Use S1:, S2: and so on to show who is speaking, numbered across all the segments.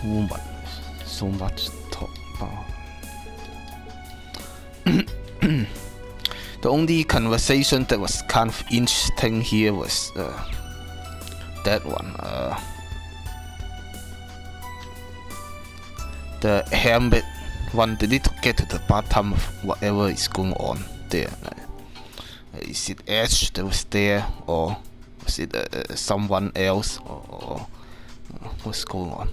S1: woman. So much to talk about. The only conversation that was kind of interesting here was that one. The hermit wanted to get to the bottom of whatever is going on there. Is it Ash that was there, or was it someone else, or what's going on?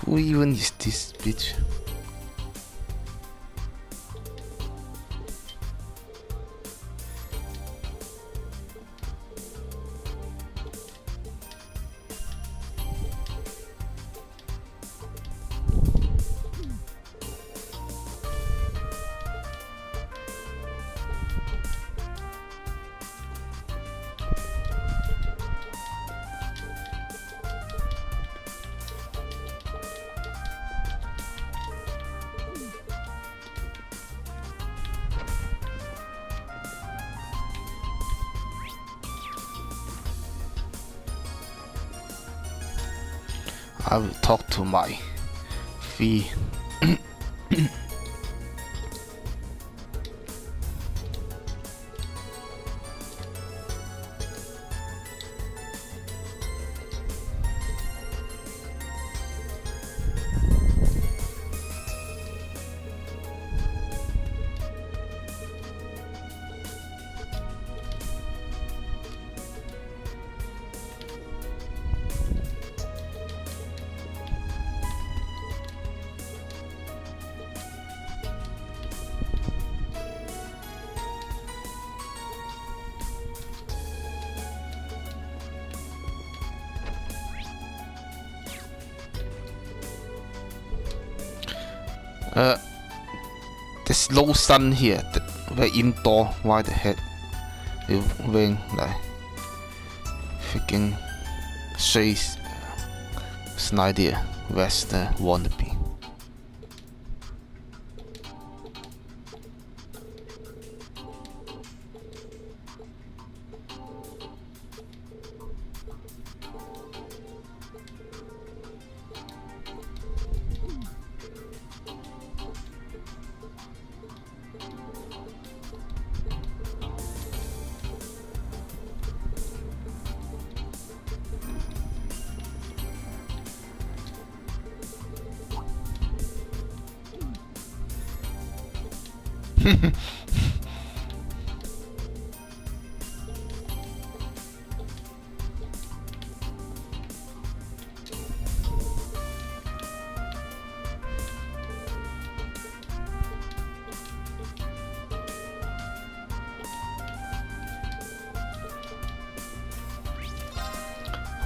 S1: Who even is this bitch? I will talk to my fee. There's no sun here. We're indoor. Why the heck we're wearing like freaking shades? It's an idea. Where's the wannabe?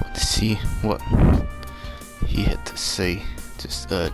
S1: Let's see what he had to say just earlier.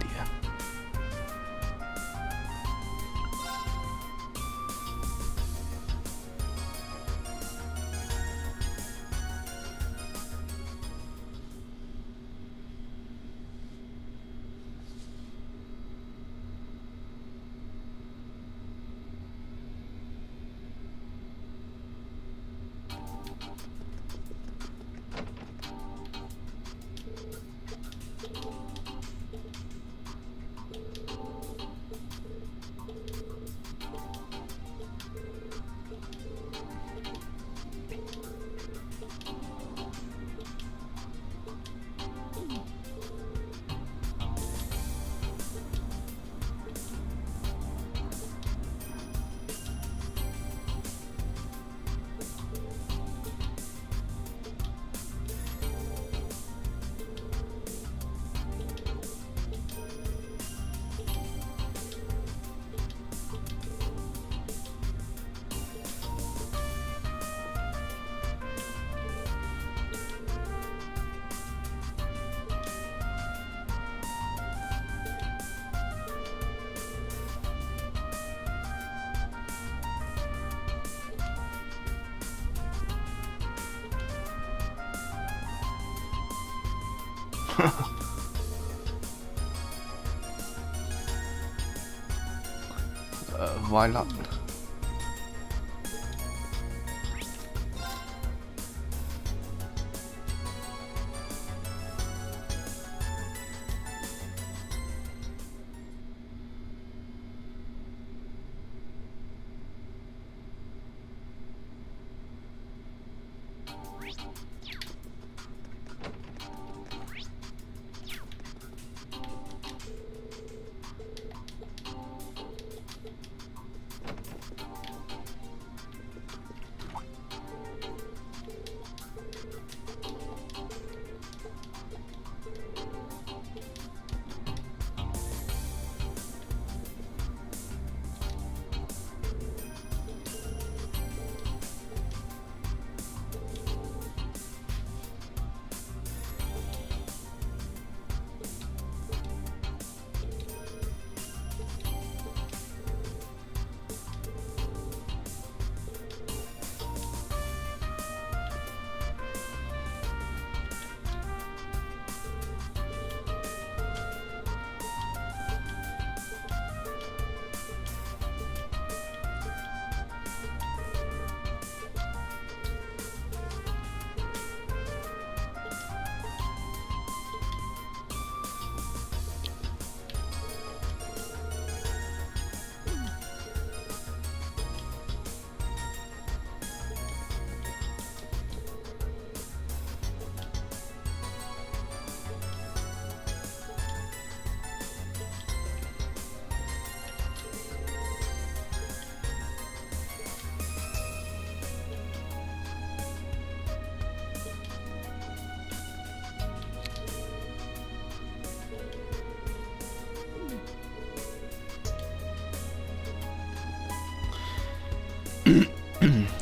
S1: Why not?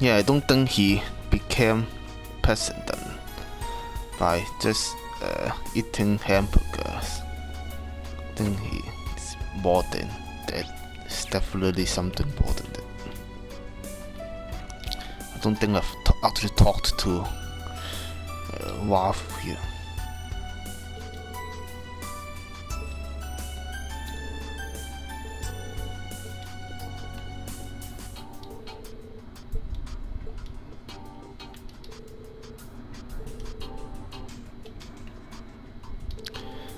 S1: Yeah, I don't think he became president by just eating hamburgers. I think he is more than that. It's definitely something more than that. I don't think I've actually talked to Waff here.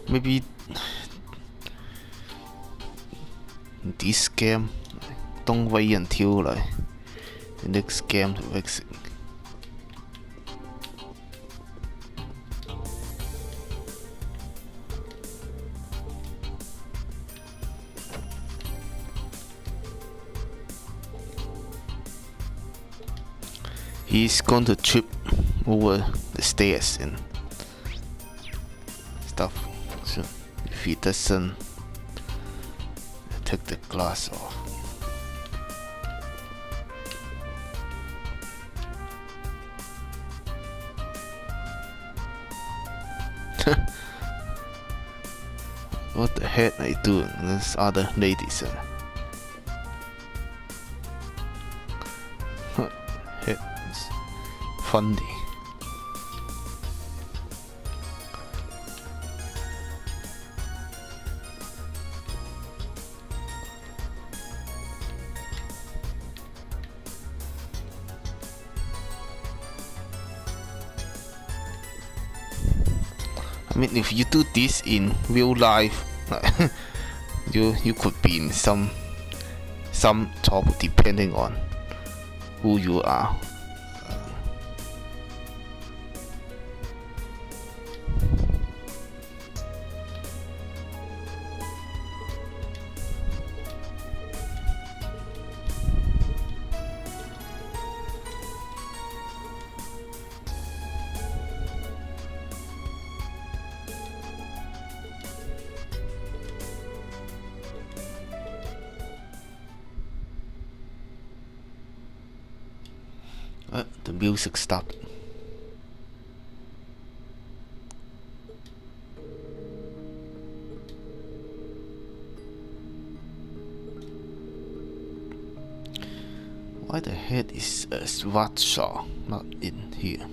S1: Maybe this game, don't wait until like the next game to fix it. He's going to trip over the stairs and stuff. So if he doesn't take the glass off. What the heck are you doing? There's other ladies. It's funny. I mean, if you do this in real life, you could be in some trouble depending on who you are. The music stopped. Why the heck is Swatshaw not in here?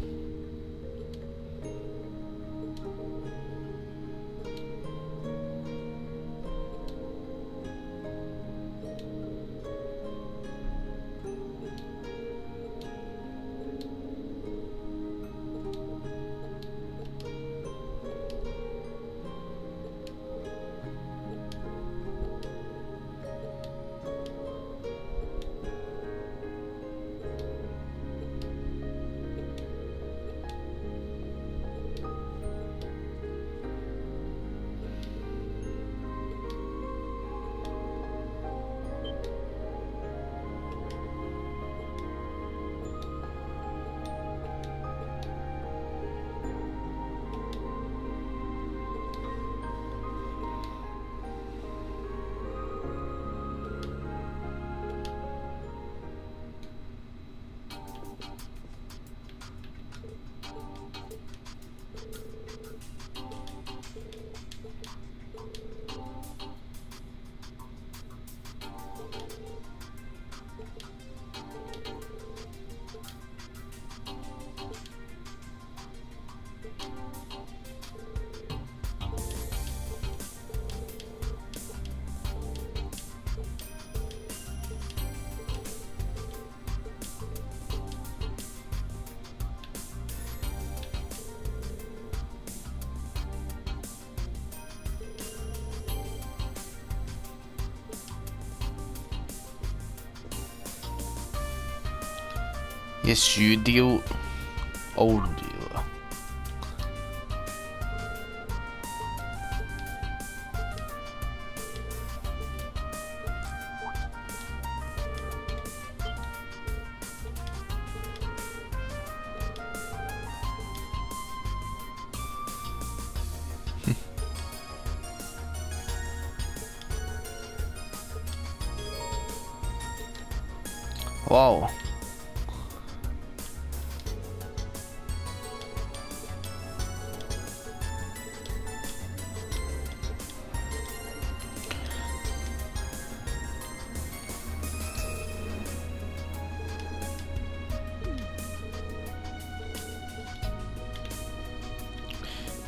S1: 嘅樹雕 O 住喎。Wow.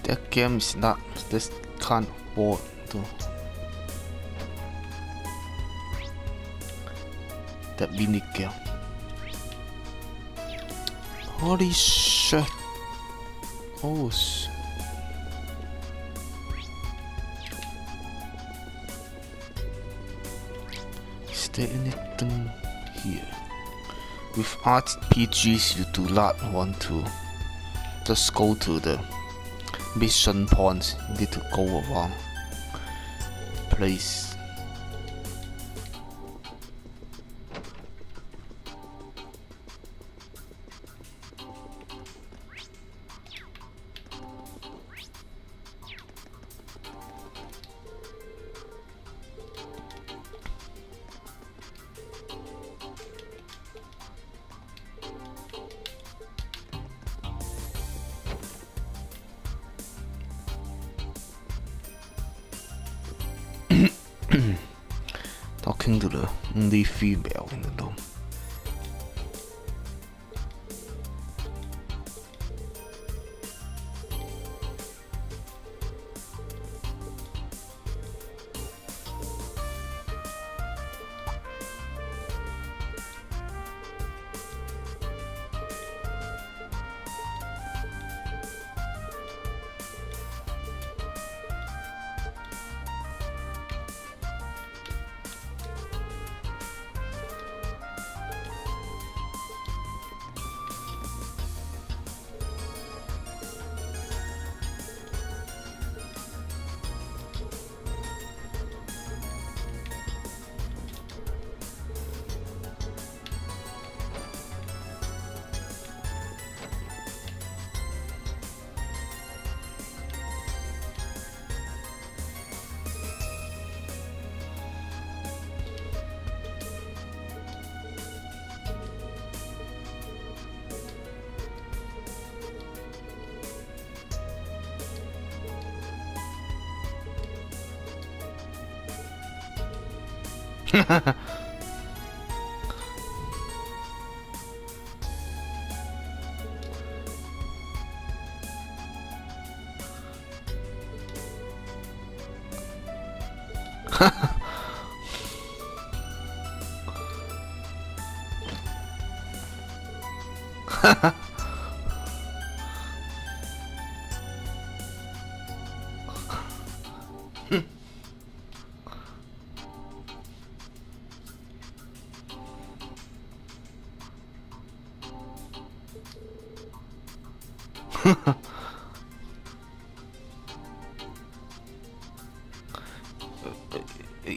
S1: That game is not this kind of board too. That mini game. Holy shit. Oh shit. Is there anything here? With RPGs you do not want to just go to the mission points. You need to go around place. Talking to the only female in the room.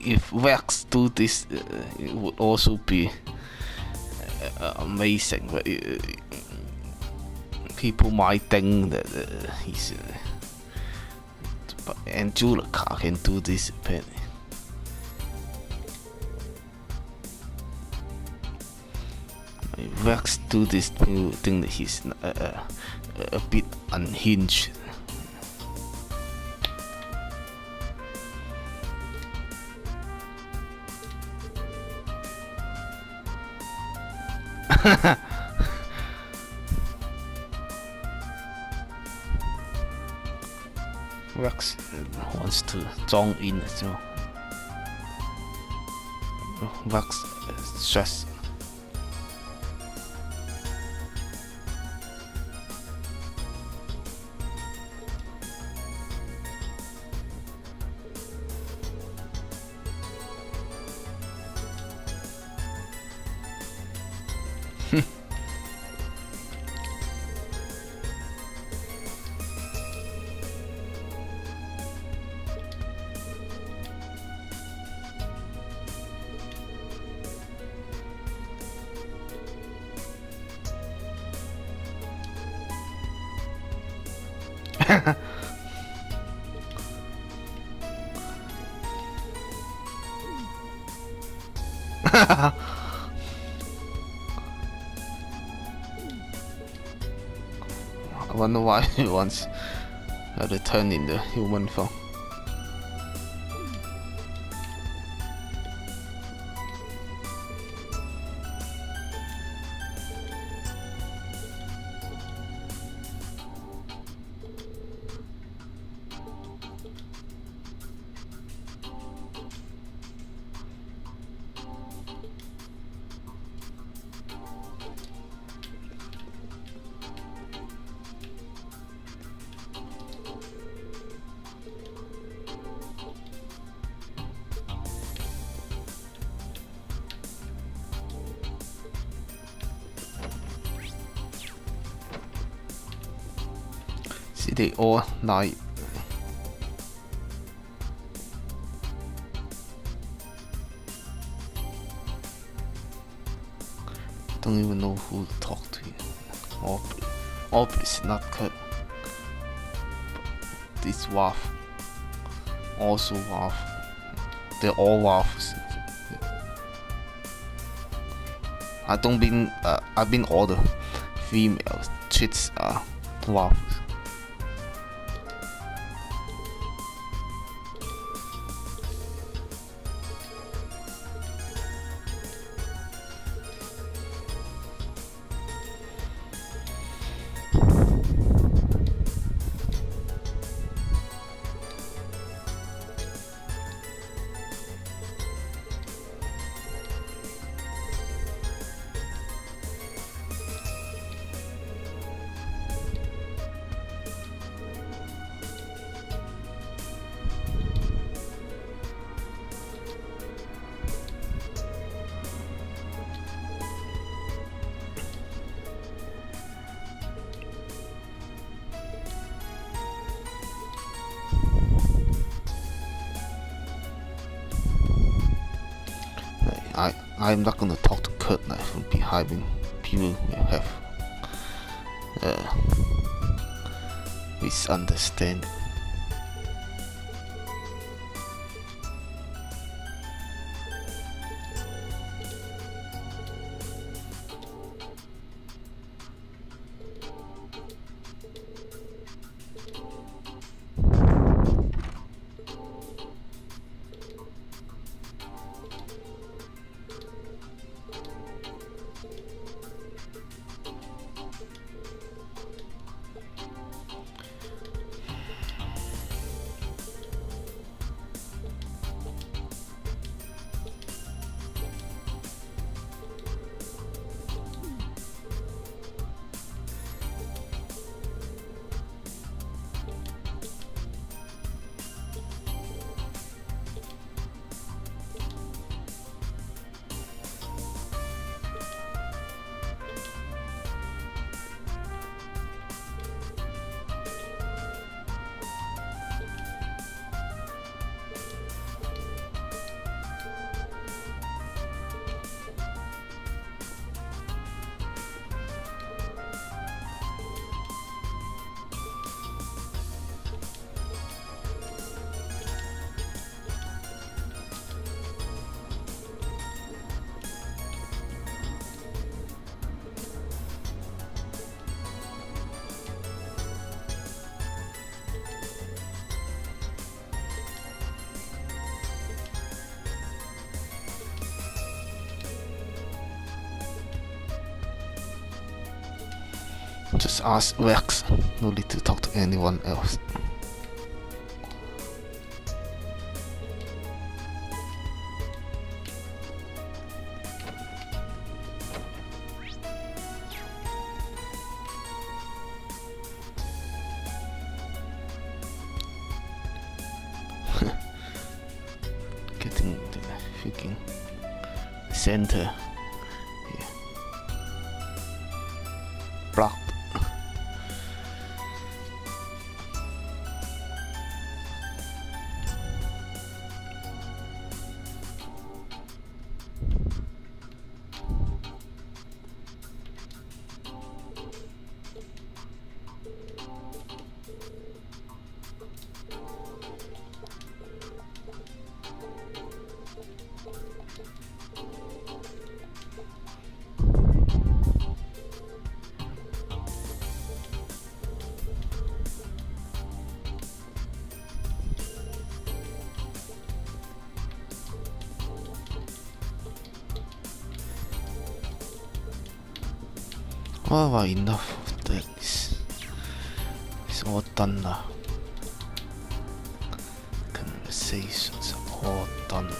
S1: If Vex do this, it would also be amazing. But people might think that he's but Angelica can do this apparently. Vex do this, people think that he's a bit unhinged. Rex wants to join in as well. Rex stress. I wonder why he wants to turn in the human form. See, they all lie. Don't even know who to talk to here. Obviously not Kurt. This Waff. Also Waff. They're all Waffs. I mean all the females. Chits are Waffs. I'm not gonna talk to Kurt now from behind. People will have misunderstanding. Just ask Rex. No need to talk to anyone else. Getting the freaking center here. Blocked. Well, enough of this. It's all done now. Conversations are all done.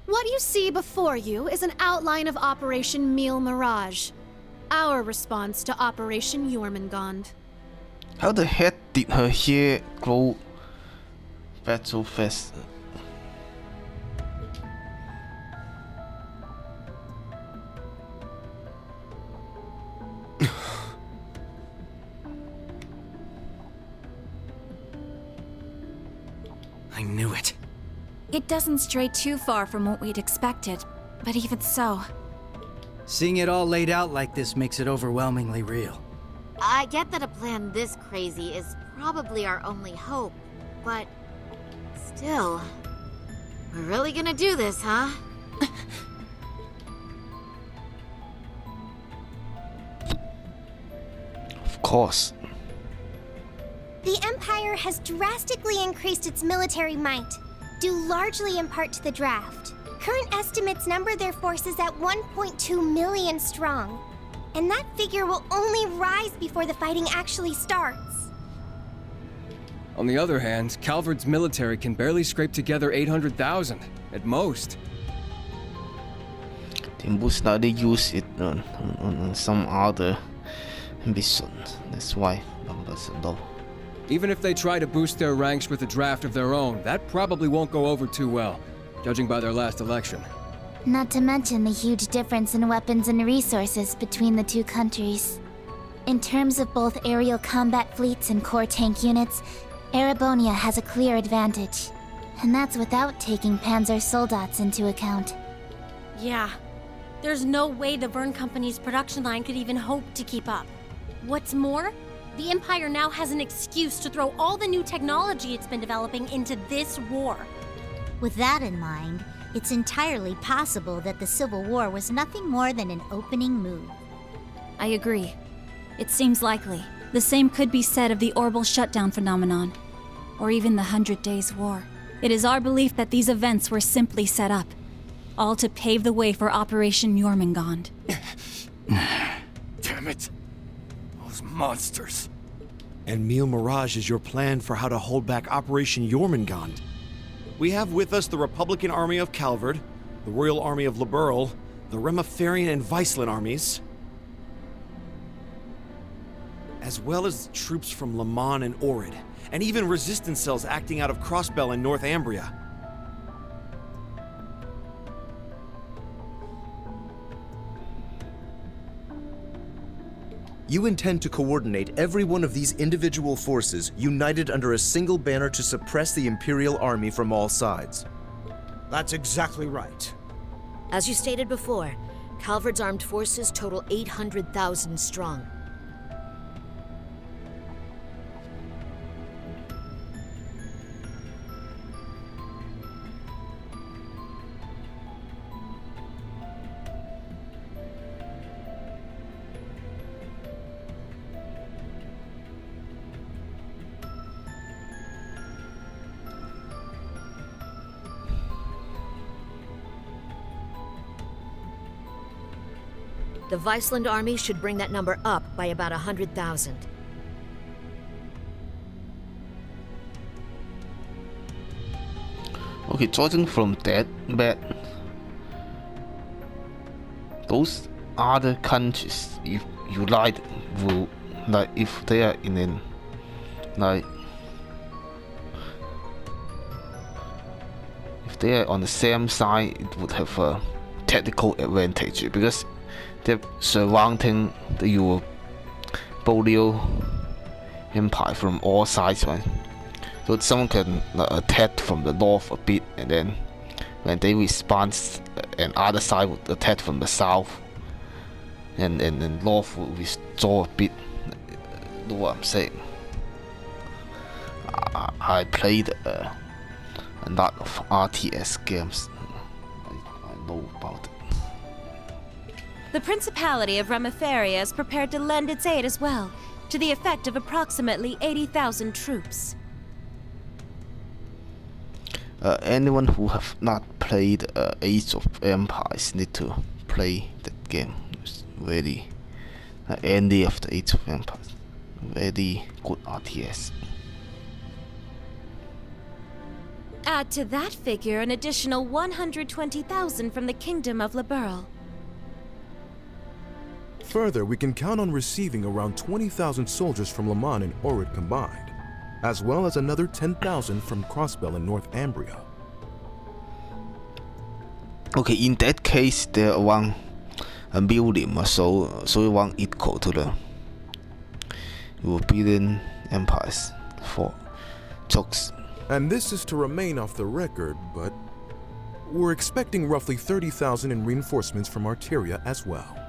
S2: What you see before you is an outline of Operation Meal Mirage, our response to Operation Jormungand.
S1: How the heck did her hair grow back so fast?
S3: I knew it.
S4: It doesn't stray too far from what we'd expected, but even so...
S3: Seeing it all laid out like this makes it overwhelmingly real.
S5: I get that a plan this crazy is probably our only hope, but... still... We're really gonna do this, huh?
S1: Of course.
S6: The Empire has drastically increased its military might, due largely in part to the draft. Current estimates number their forces at 1.2 million strong, and that figure will only rise before the fighting actually starts.
S7: On the other hand, Calvard's military can barely scrape together 800,000, at most.
S1: They most likely use it on some other mission. That's why numbers are low.
S7: Even if they try to boost their ranks with a draft of their own, that probably won't go over too well, judging by their last election.
S6: Not to mention the huge difference in weapons and resources between the two countries. In terms of both aerial combat fleets and core tank units, Erebonia has a clear advantage. And that's without taking Panzer Soldats into account.
S8: Yeah. There's no way the Verne Company's production line could even hope to keep up. What's more, the Empire now has an excuse to throw all the new technology it's been developing into this war.
S9: With that in mind, it's entirely possible that the Civil War was nothing more than an opening move.
S4: I agree. It seems likely. The same could be said of the Orbital Shutdown phenomenon, or even the 100 Days War. It is our belief that these events were simply set up, all to pave the way for Operation Jormungand.
S3: Damn it. Those monsters.
S10: And Meal Mirage is your plan for how to hold back Operation Jormungand. We have with us the Republican Army of Calvard, the Royal Army of Liberl, the Remiferian and Viceland armies, as well as troops from Le Mans and Orid, and even resistance cells acting out of Crossbell in Northumbria.
S11: You intend to coordinate every one of these individual forces united under a single banner to suppress the Imperial Army from all sides.
S12: That's exactly right.
S13: As you stated before, Calvard's armed forces total 800,000 strong. The Viceland army should bring that number up by about 100,000.
S1: Okay, judging from that, but those other countries, if you like, will like if they are in an like if they are on the same side, it would have a tactical advantage because they're surrounding the Europolian Empire from all sides, right? So someone can attack from the north a bit, and then when they respond, and other side would attack from the south, and north will withdraw a bit. Know what I'm saying? I played a lot of RTS games. I know about it.
S14: The Principality of Remiferia is prepared to lend its aid as well, to the effect of approximately 80,000 troops.
S1: Anyone who have not played Age of Empires need to play that game. It's really any of the Age of Empires. Very good RTS.
S14: Add to that figure an additional 120,000 from the Kingdom of Liberl.
S15: Further, we can count on receiving around 20,000 soldiers from Le Mans and Orid combined, as well as another 10,000 from Crossbell and North Ambria.
S1: Okay, in that case, there are a million, so one equal to the European empires for jokes.
S15: And this is to remain off the record, but we're expecting roughly 30,000 in reinforcements from Arteria as well.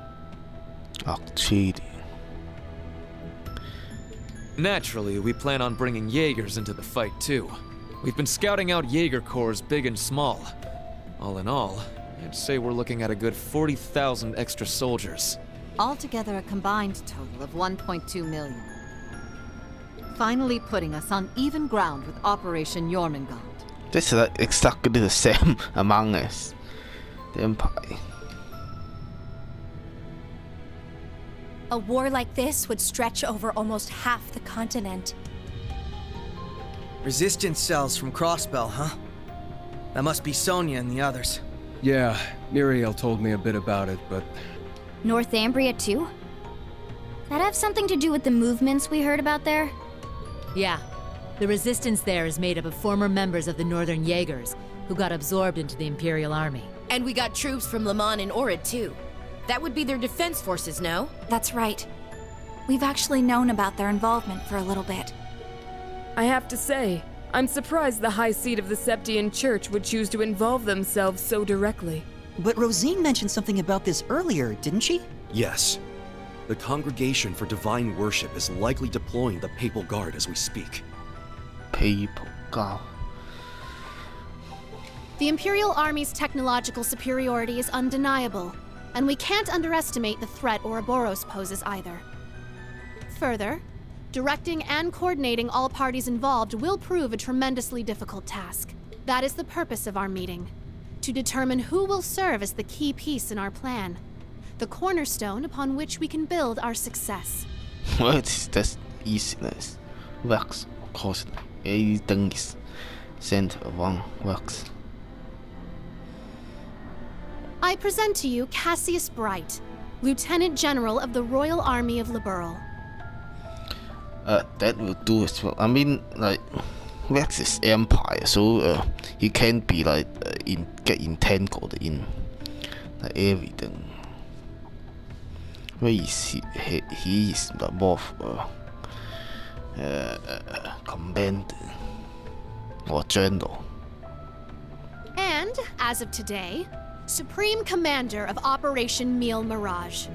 S16: Naturally, we plan on bringing Jaegers into the fight too. We've been scouting out Jaeger corps big and small. All in all, I'd say we're looking at a good 40,000 extra soldiers.
S17: Altogether a combined total of 1.2 million. Finally putting us on even ground with Operation Jormungand.
S1: This is exactly the same among us. The Empire.
S4: A war like this would stretch over almost half the continent.
S3: Resistance cells from Crossbell, huh? That must be Sonia and the others.
S7: Yeah, Muriel told me a bit about it, but...
S18: North Ambria too? That have something to do with the movements we heard about there?
S19: Yeah. The resistance there is made up of former members of the Northern Jaegers, who got absorbed into the Imperial Army.
S20: And we got troops from Le Mans and Orid too. That would be their defense forces, no?
S4: That's right. We've actually known about their involvement for a little bit.
S21: I have to say, I'm surprised the High Seat of the Septian Church would choose to involve themselves so directly.
S22: But Rosine mentioned something about this earlier, didn't she?
S10: Yes. The Congregation for Divine Worship is likely deploying the Papal Guard as we speak.
S1: Papal Guard.
S2: The Imperial Army's technological superiority is undeniable, and we can't underestimate the threat Ouroboros poses either. Further, directing and coordinating all parties involved will prove a tremendously difficult task. That is the purpose of our meeting, to determine who will serve as the key piece in our plan, the cornerstone upon which we can build our success.
S1: Well, it's just easiness. Works, of course. Everything is sent along works.
S2: I present to you Cassius Bright, Lieutenant General of the Royal Army of Liberl.
S1: That will do as well. I mean, like, Rex is Empire, so he can't be like get entangled in like everything. Where is he? He is the more commander or general.
S2: And, as of today, Supreme Commander of Operation Meal Mirage.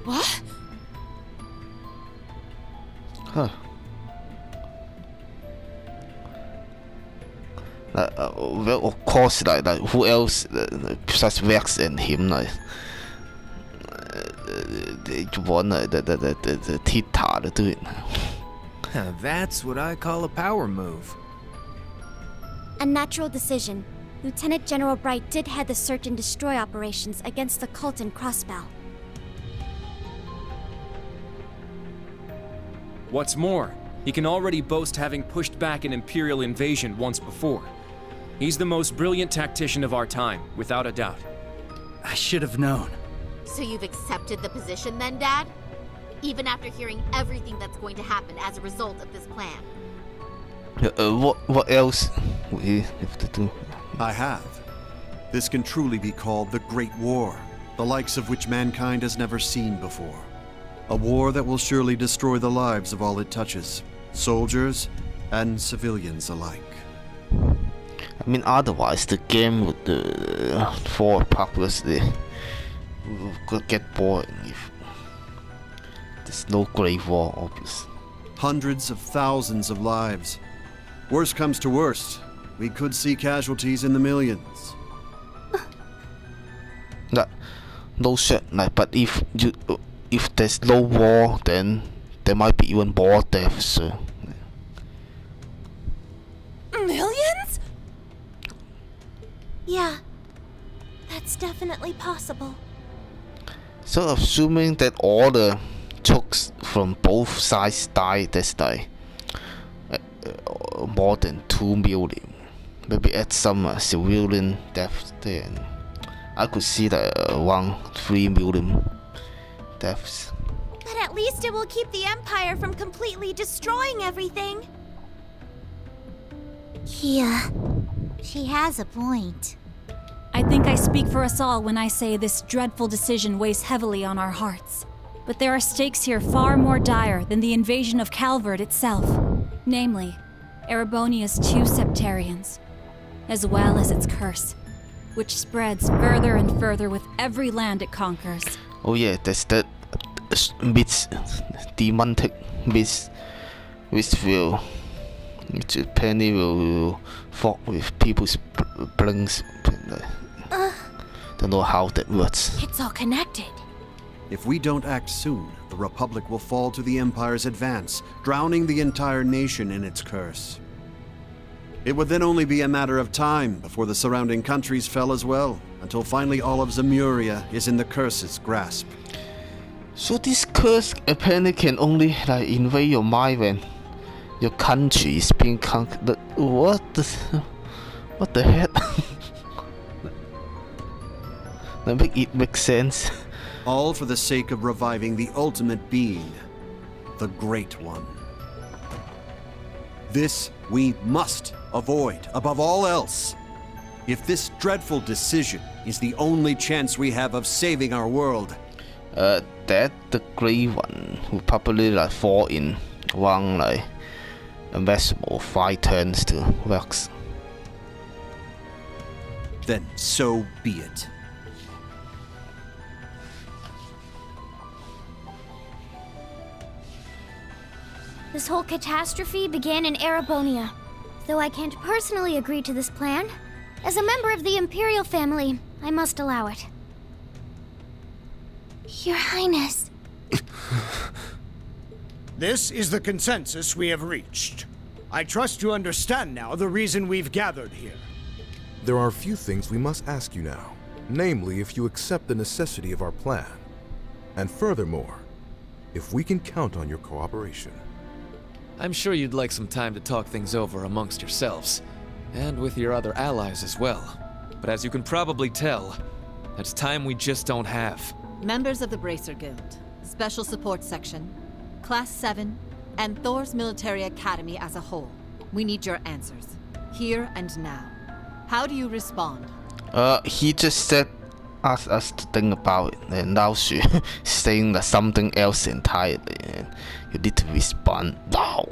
S20: What?
S1: Huh. Well, of course, like who else besides Vex and him, like they want the Tita to do it.
S5: That's what I call a power move.
S18: A natural decision. Lieutenant General Bright did head the search and destroy operations against the cult in Crossbell.
S6: What's more, he can already boast having pushed back an Imperial invasion once before. He's the most brilliant tactician of our time, without a doubt.
S3: I should have known.
S23: So you've accepted the position then, Dad? Even after hearing everything that's going to happen as a result of this plan?
S1: What else we have to do?
S24: I have. This can truly be called the Great War, the likes of which mankind has never seen before. A war that will surely destroy the lives of all it touches, soldiers and civilians alike.
S1: I mean, otherwise the game would fall popularly could get boring if there's no Great War, obviously.
S24: Hundreds of thousands of lives. Worst comes to worst, we could see casualties in the millions.
S1: No shit, like, but if there's no war, then there might be even more deaths. So.
S14: Millions? Yeah, that's definitely possible.
S1: So assuming that all the chooks from both sides die, that's like more than 2 million. Maybe add some civilian deaths there. And I could see that around 3 million deaths.
S14: But at least it will keep the Empire from completely destroying everything.
S9: Yeah, she has a point.
S4: I think I speak for us all when I say this dreadful decision weighs heavily on our hearts. But there are stakes here far more dire than the invasion of Calvard itself. Namely, Erebonia's 2 Septarians, as well as its curse, which spreads further and further with every land it conquers.
S1: Oh yeah, there's that demonic beast which Penny will fuck with people's brains. Don't know how that works.
S14: It's all connected.
S24: If we don't act soon, the Republic will fall to the Empire's advance, drowning the entire nation in its curse. It would then only be a matter of time before the surrounding countries fell as well, until finally all of Zemuria is in the curse's grasp.
S1: So this curse apparently can only like invade your mind when your country is being conquered. What the heck? That make it make sense.
S24: All for the sake of reviving the ultimate being, the Great One. This we must avoid above all else. If this dreadful decision is the only chance we have of saving our world,
S1: that the Great One will probably like fall in one like invisible 5 turns to Vex.
S24: Then so be it.
S18: This whole catastrophe began in Erebonia. Though I can't personally agree to this plan, as a member of the Imperial family, I must allow it. Your Highness.
S12: This is the consensus we have reached. I trust you understand now the reason we've gathered here.
S15: There are a few things we must ask you now. Namely, if you accept the necessity of our plan. And furthermore, if we can count on your cooperation.
S16: I'm sure you'd like some time to talk things over amongst yourselves, and with your other allies as well. But as you can probably tell, that's time we just don't have.
S17: Members of the Bracer Guild, Special Support Section, Class 7, and Thor's Military Academy as a whole. We need your answers, here and now. How do you respond?
S1: He just said asked us to think about it, and now she saying that something else entirely, and you need to respond now.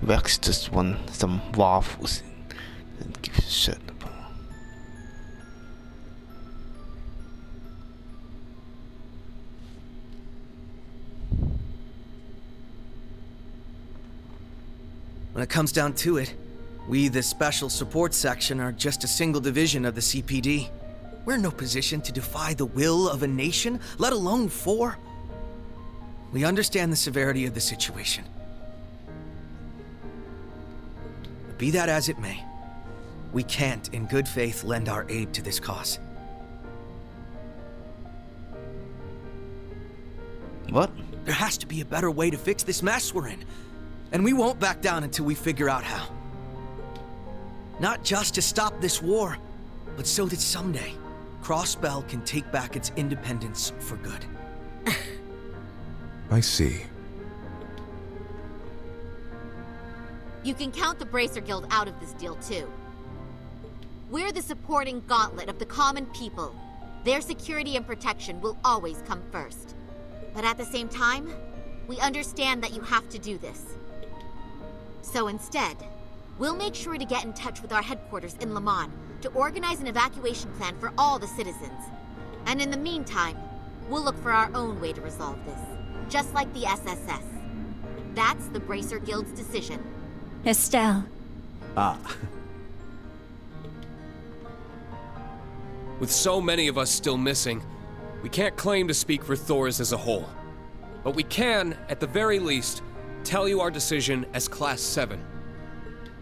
S1: Rex just want some waffles and give a shit about.
S7: When it comes down to it, we, the Special Support Section, are just a single division of the CPD. We're in no position to defy the will of a nation, let alone 4. We understand the severity of the situation. But be that as it may, we can't, in good faith, lend our aid to this cause.
S1: What?
S7: There has to be a better way to fix this mess we're in. And we won't back down until we figure out how. Not just to stop this war, but so that someday, Crossbell can take back its independence for good.
S15: I see.
S23: You can count the Bracer Guild out of this deal, too. We're the supporting gauntlet of the common people. Their security and protection will always come first. But at the same time, we understand that you have to do this. So instead, we'll make sure to get in touch with our headquarters in Le Mans to organize an evacuation plan for all the citizens. And in the meantime, we'll look for our own way to resolve this, just like the SSS. That's the Bracer Guild's decision.
S4: Estelle.
S24: Ah.
S6: With so many of us still missing, we can't claim to speak for Thors as a whole. But we can, at the very least, tell you our decision as Class 7.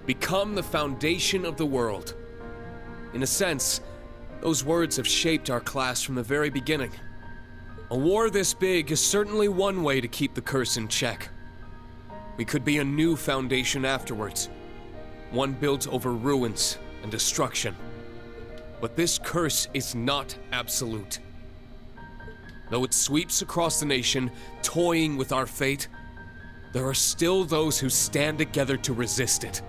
S6: Become the foundation of the world. In a sense, those words have shaped our class from the very beginning. A war this big is certainly one way to keep the curse in check. We could be a new foundation afterwards, one built over ruins and destruction. But this curse is not absolute. Though it sweeps across the nation, toying with our fate, there are still those who stand together to resist it.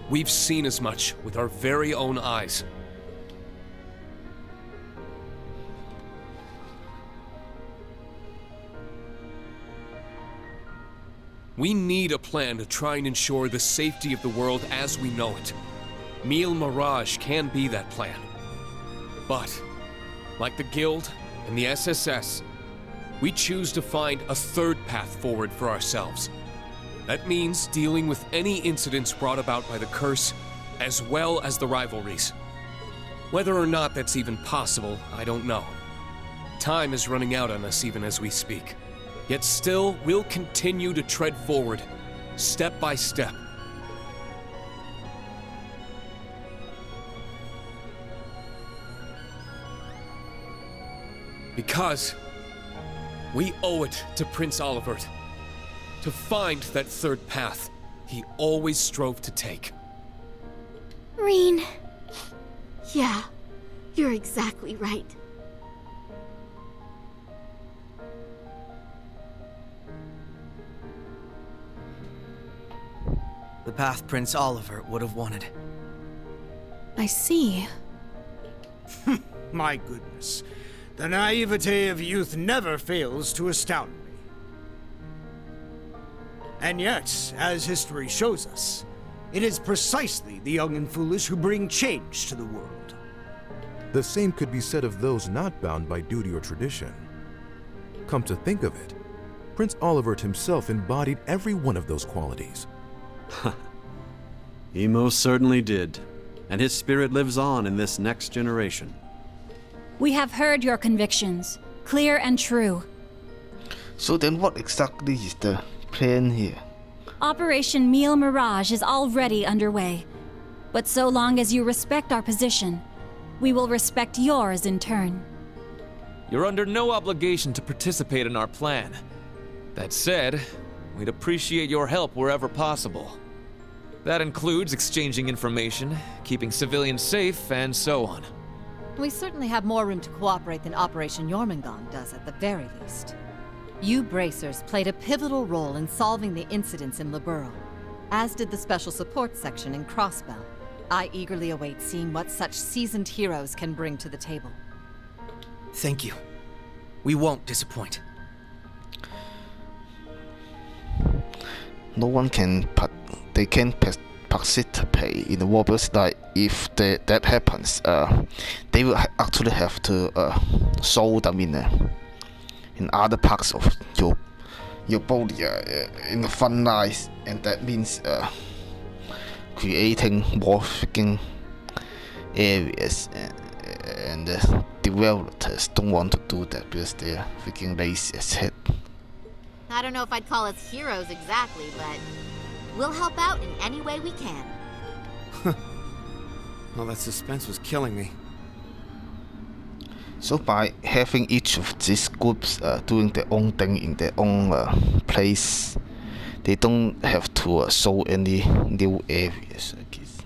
S6: We've seen as much with our very own eyes. We need a plan to try and ensure the safety of the world as we know it. Mille Mirage can be that plan. But, like the Guild and the SSS, we choose to find a third path forward for ourselves. That means dealing with any incidents brought about by the curse, as well as the rivalries. Whether or not that's even possible, I don't know. Time is running out on us even as we speak. Yet still, we'll continue to tread forward, step by step. Because we owe it to Prince Olivert to find that third path he always strove to take.
S23: Rean. Yeah, you're exactly right.
S7: The path Prince Olivert would have wanted.
S2: I see.
S12: My goodness. The naivete of youth never fails to astound me. And yet, as history shows us, it is precisely the young and foolish who bring change to the world.
S15: The same could be said of those not bound by duty or tradition. Come to think of it, Prince Olivert himself embodied every one of those qualities.
S24: He most certainly did, and his spirit lives on in this next generation.
S4: We have heard your convictions, clear and true.
S1: So then what exactly is the plan here?
S4: Operation Mille Mirage is already underway. But so long as you respect our position, we will respect yours in turn.
S16: You're under no obligation to participate in our plan. That said, we'd appreciate your help wherever possible. That includes exchanging information, keeping civilians safe, and so on.
S17: We certainly have more room to cooperate than Operation Jormungand does at the very least. You Bracers played a pivotal role in solving the incidents in Liberl, as did the Special Support Section in Crossbell. I eagerly await seeing what such seasoned heroes can bring to the table.
S7: Thank you. We won't disappoint.
S1: No one can participate in the wars. Like if that happens, they will actually have to show them in other parts of your body in the front lines, and that means creating more freaking areas, and the developers don't want to do that because they're freaking lazy as heck.
S23: I don't know if I'd call us heroes exactly, but we'll help out in any way we can.
S10: Well, that suspense was killing me.
S1: So by having each of these groups doing their own thing in their own place, they don't have to show any new areas, I guess.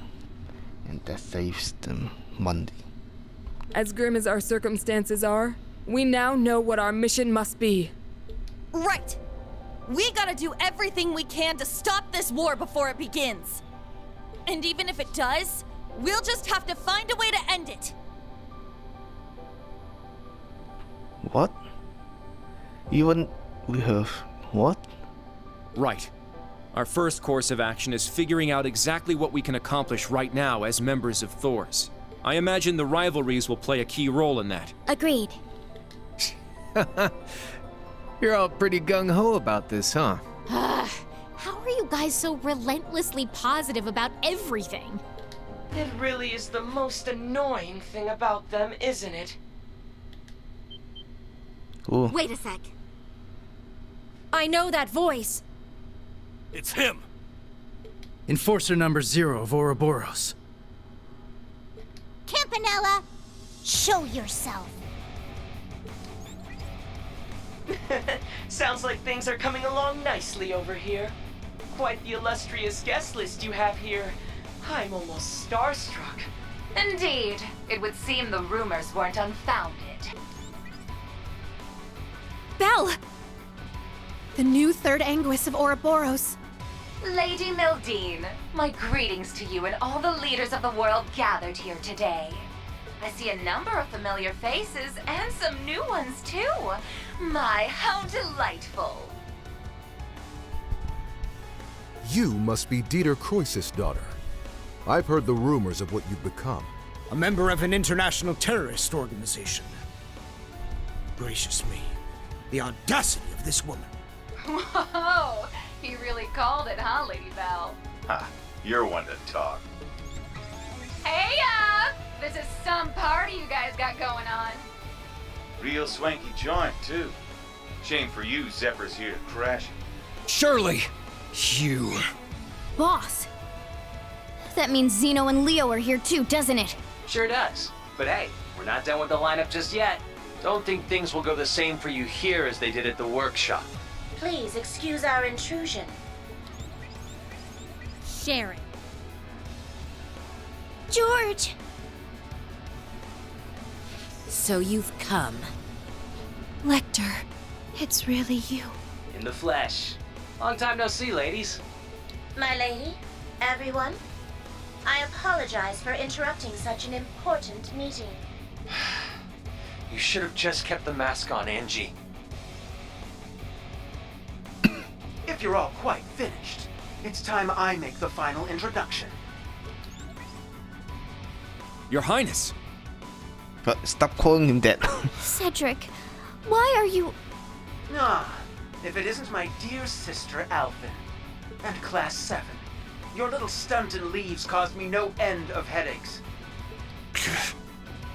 S1: And that saves them money.
S21: As grim as our circumstances are, we now know what our mission must be.
S8: Right! We gotta do everything we can to stop this war before it begins. And even if it does, we'll just have to find a way to end it.
S1: What? Even we have what?
S6: Right. Our first course of action is figuring out exactly what we can accomplish right now as members of Thors. I imagine the rivalries will play a key role in that.
S18: Agreed.
S5: You're all pretty gung-ho about this, huh?
S2: How are you guys so relentlessly positive about everything?
S11: It really is the most annoying thing about them, isn't it?
S1: Ooh.
S23: Wait a sec.
S8: I know that voice.
S13: It's him.
S3: Enforcer number 0 of Ouroboros.
S9: Campanella, show yourself.
S11: Sounds like things are coming along nicely over here. Quite the illustrious guest list you have here. I'm almost starstruck.
S19: Indeed. It would seem the rumors weren't unfounded.
S2: Belle! The new third Anguis of Ouroboros.
S19: Lady Mildine, my greetings to you and all the leaders of the world gathered here today. I see a number of familiar faces and some new ones too. My, how delightful.
S15: You must be Dieter Croesus' daughter. I've heard the rumors of what you've become.
S12: A member of an international terrorist organization. Gracious me. The audacity of this woman.
S19: Whoa, he really called it, huh, Lady Belle?
S25: Ha, you're one to talk.
S19: Hey, this is some party you guys got going on.
S25: Real swanky joint, too. Shame for you, Zephyr's here to crash it.
S7: Surely, you...
S18: Boss! That means Zeno and Leo are here too, doesn't it?
S11: Sure does. But hey, we're not done with the lineup just yet. Don't think things will go the same for you here as they did at the workshop.
S23: Please excuse our intrusion.
S2: Sharon.
S18: George!
S20: So you've come.
S2: Lecter, it's really you.
S11: In the flesh. Long time no see, ladies.
S23: My lady, everyone, I apologize for interrupting such an important meeting.
S11: You should have just kept the mask on, Angie.
S26: If you're all quite finished, it's time I make the final introduction.
S6: Your Highness.
S1: But stop calling him that.
S18: Cedric, why are you...
S26: Ah, if it isn't my dear sister Alphen. And Class 7. Your little stunt in leaves caused me no end of headaches.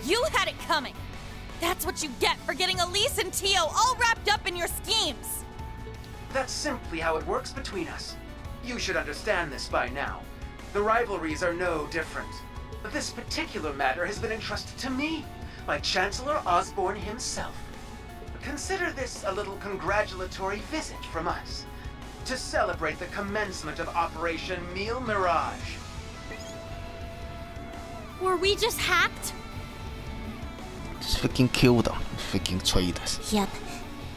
S8: You had it coming. That's what you get for getting Elise and Tio all wrapped up in your schemes.
S26: That's simply how it works between us. You should understand this by now. The rivalries are no different. This particular matter has been entrusted to me by Chancellor Osborne himself. Consider this a little congratulatory visit from us to celebrate the commencement of Operation Mille Mirage.
S2: Were we just hacked?
S1: Just freaking kill them, freaking traitors.
S9: Yep.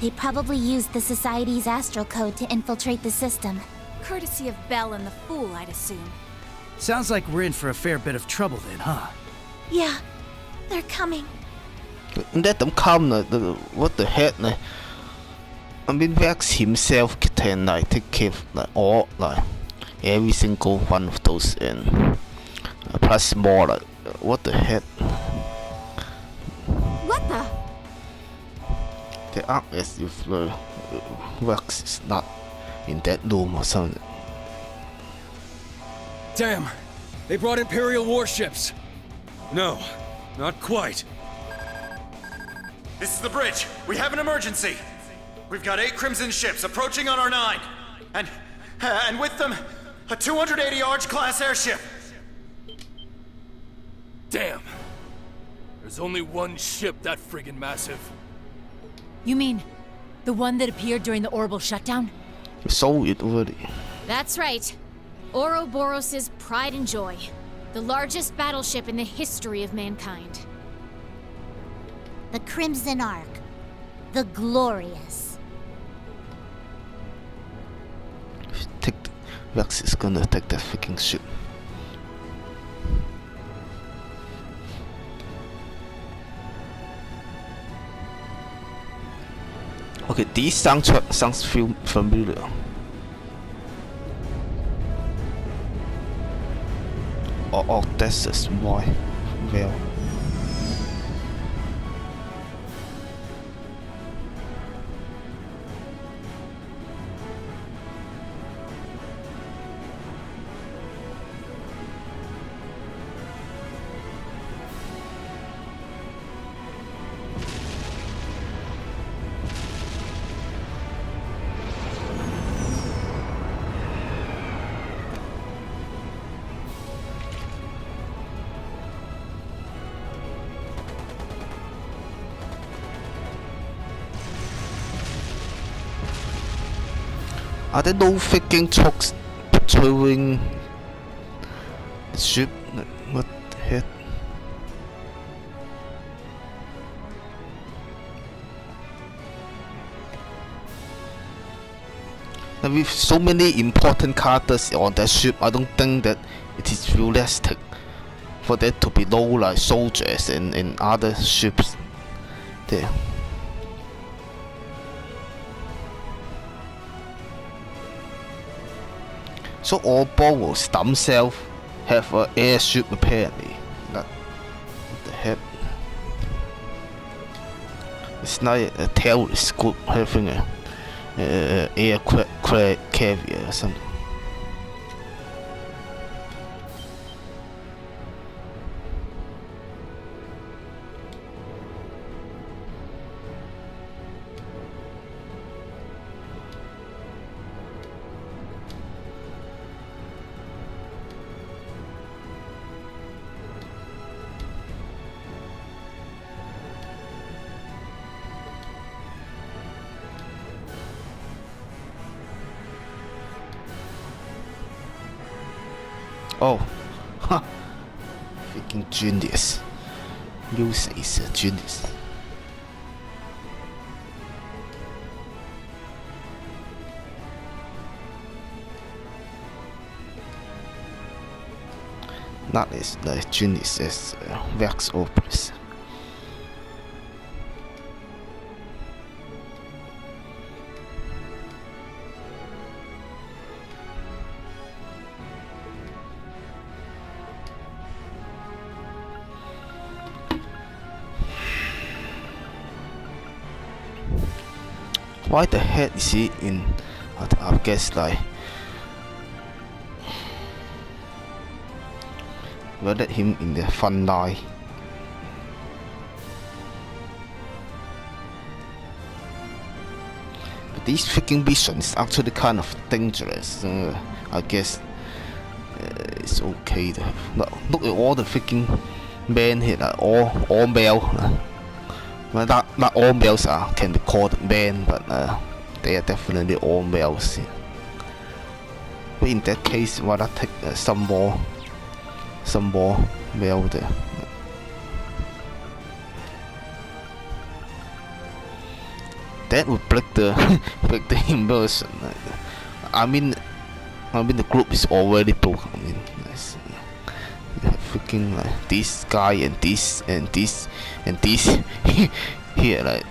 S9: They probably used the Society's astral code to infiltrate the system.
S8: Courtesy of Belle and the Fool, I'd assume.
S3: Sounds like we're in for a fair bit of trouble then, huh?
S9: Yeah, they're coming.
S1: Let them come, what the heck, I mean, Vex himself can like take care of like all like every single one of those, and plus more like what the heck.
S8: What the?
S1: They act as if Vex is not in that room or something.
S6: Damn! They brought Imperial warships!
S13: No, not quite.
S4: This is the bridge. We have an emergency. We've got 8 Crimson ships approaching on our 9. And with them, a 280 Arch-class airship.
S13: Damn. There's only one ship that friggin' massive.
S14: You mean the one that appeared during the orbital shutdown?
S1: We saw it already.
S2: That's right. Ouroboros' pride and joy. The largest battleship in the history of mankind.
S9: The Crimson Ark. The Glorious.
S1: Vex is gonna take that freaking ship. Okay, these sounds feel familiar. Oh, that's why. Well. Are there no freaking trucks patrolling the ship? What the heck? And with so many important characters on that ship, I don't think that it is realistic for there to be no like soldiers and other ships there. So all Boros themselves have an airship apparently. Like, what the heck? It's not a terrorist group having a aircraft carrier or something. Oh, huh. Freaking genius. Yusa is a genius. Not as genius as Vex Opus. Why the heck is he in? I guess like we'll let him in the front line. But these freaking missions actually kind of dangerous. I guess it's okay to have. Look at all the freaking men here, like all male. Well, not all males can be called men, but they are definitely all males. But in that case, why not take some more male there? That would break the break the immersion. I mean the group is already broken. I mean, freaking like this guy and this and this and this here, like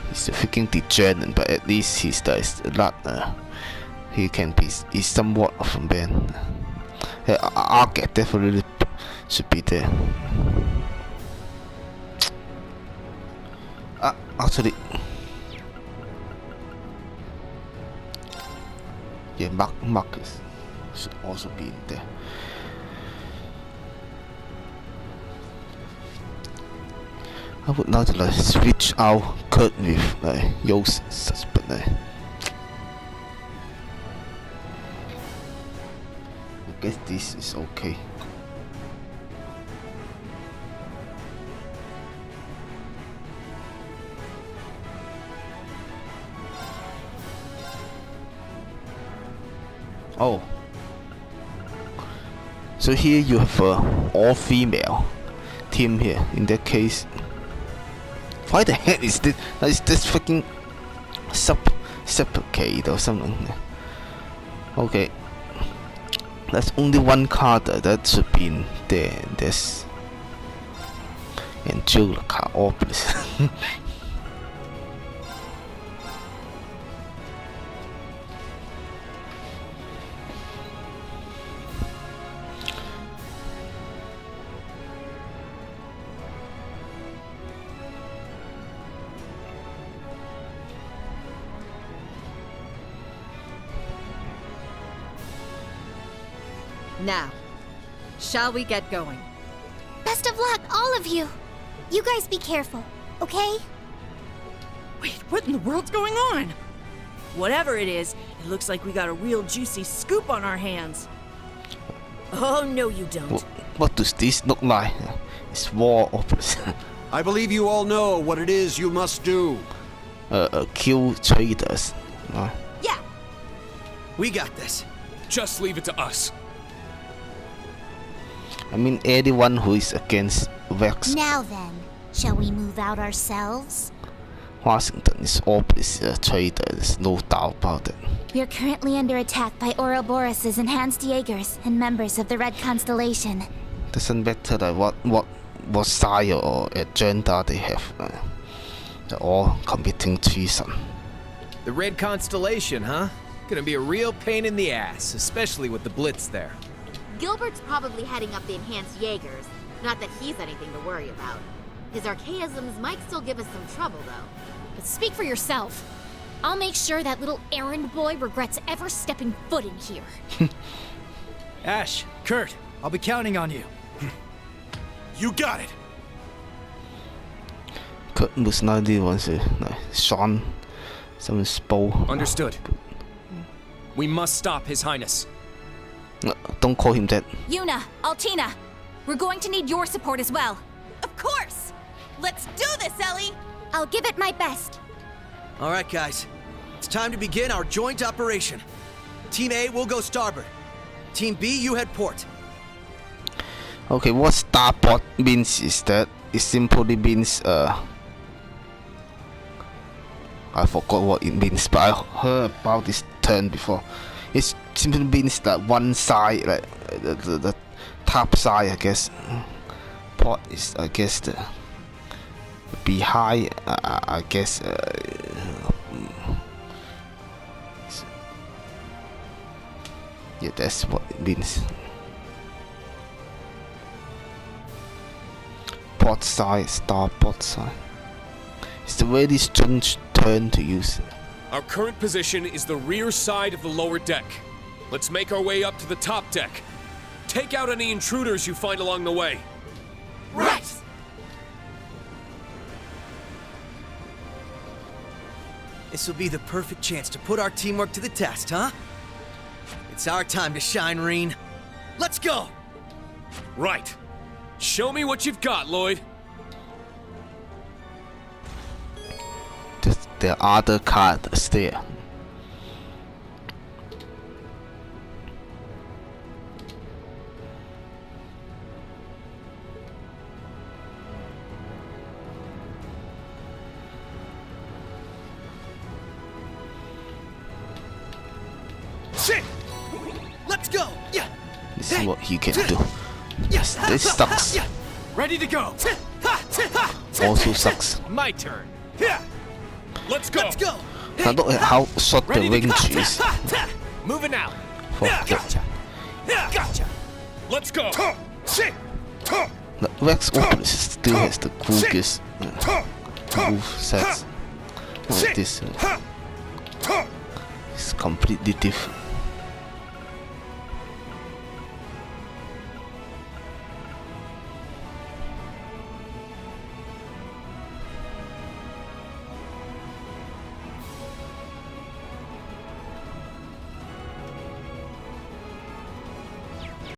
S1: he's a freaking degenerate, but at least he's not. He can be. He's somewhat of a man. Arc definitely should be there. Actually, yeah, Marcus should also be in there. I would like to switch out Kurt with Yo's suspect. I guess this is okay. Oh, so here you have a all-female team here. In that case, why the heck is this? Is this fucking supplicate or something? Okay, that's only one card that should be in there. This and Jill card, obviously.
S10: Now, shall we get going?
S9: Best of luck, all of you. You guys be careful, okay?
S16: Wait, what in the world's going on? Whatever it is, it looks like we got a real juicy scoop on our hands. Oh, no you don't.
S1: What does this look like? It's war office.
S12: I believe you all know what it is you must do.
S1: Kill traitors.
S7: Yeah. We got this.
S6: Just leave it to us.
S1: I mean, anyone who is against Vex.
S9: Now then, shall we move out ourselves?
S1: Washington is obviously a traitor, there's no doubt about it.
S9: We are currently under attack by Ouroboros' enhanced Jaegers and members of the Red Constellation.
S1: Doesn't matter what side or agenda they have. They're all committing treason.
S5: The Red Constellation, huh? Gonna be a real pain in the ass, especially with the Blitz there.
S23: Gilbert's probably heading up the enhanced Jaegers. Not that he's anything to worry about. His archaisms might still give us some trouble, though.
S2: But speak for yourself. I'll make sure that little errand boy regrets ever stepping foot in here.
S3: Ash, Kurt, I'll be counting on you.
S12: You got it.
S1: Kurt most likely wants to Sean, some Spo.
S5: Understood. We must stop His Highness.
S1: Don't call him that.
S8: Yuna, Altina, we're going to need your support as well. Of course! Let's do this, Ellie!
S9: I'll give it my best.
S7: All right, guys. It's time to begin our joint operation. Team A will go starboard. Team B, you head port.
S1: Okay, what starboard means is that it simply means I forgot what it means, but I heard about this term before. It simply means that one side, like the top side, I guess. Port is, I guess, the behind, I guess. Yeah, that's what it means. Port side, starboard side. It's a very strange term to use.
S6: Our current position is the rear side of the lower deck. Let's make our way up to the top deck. Take out any intruders you find along the way.
S7: Right! This will be the perfect chance to put our teamwork to the test, huh? It's our time to shine, Reen. Let's go!
S6: Right. Show me what you've got, Lloyd.
S1: The other card is there. see what he can do. Yes, this sucks.
S6: Ready to go.
S1: Also sucks.
S6: My turn. Let's go.
S16: Let's go.
S1: Now look at how short the
S6: Ready to
S1: range
S6: go.
S1: is.
S6: Moving out.
S1: For the,
S6: Gotcha. Let's go.
S1: the Rex Opus still has the coolest move sets. Look at this. It's completely different.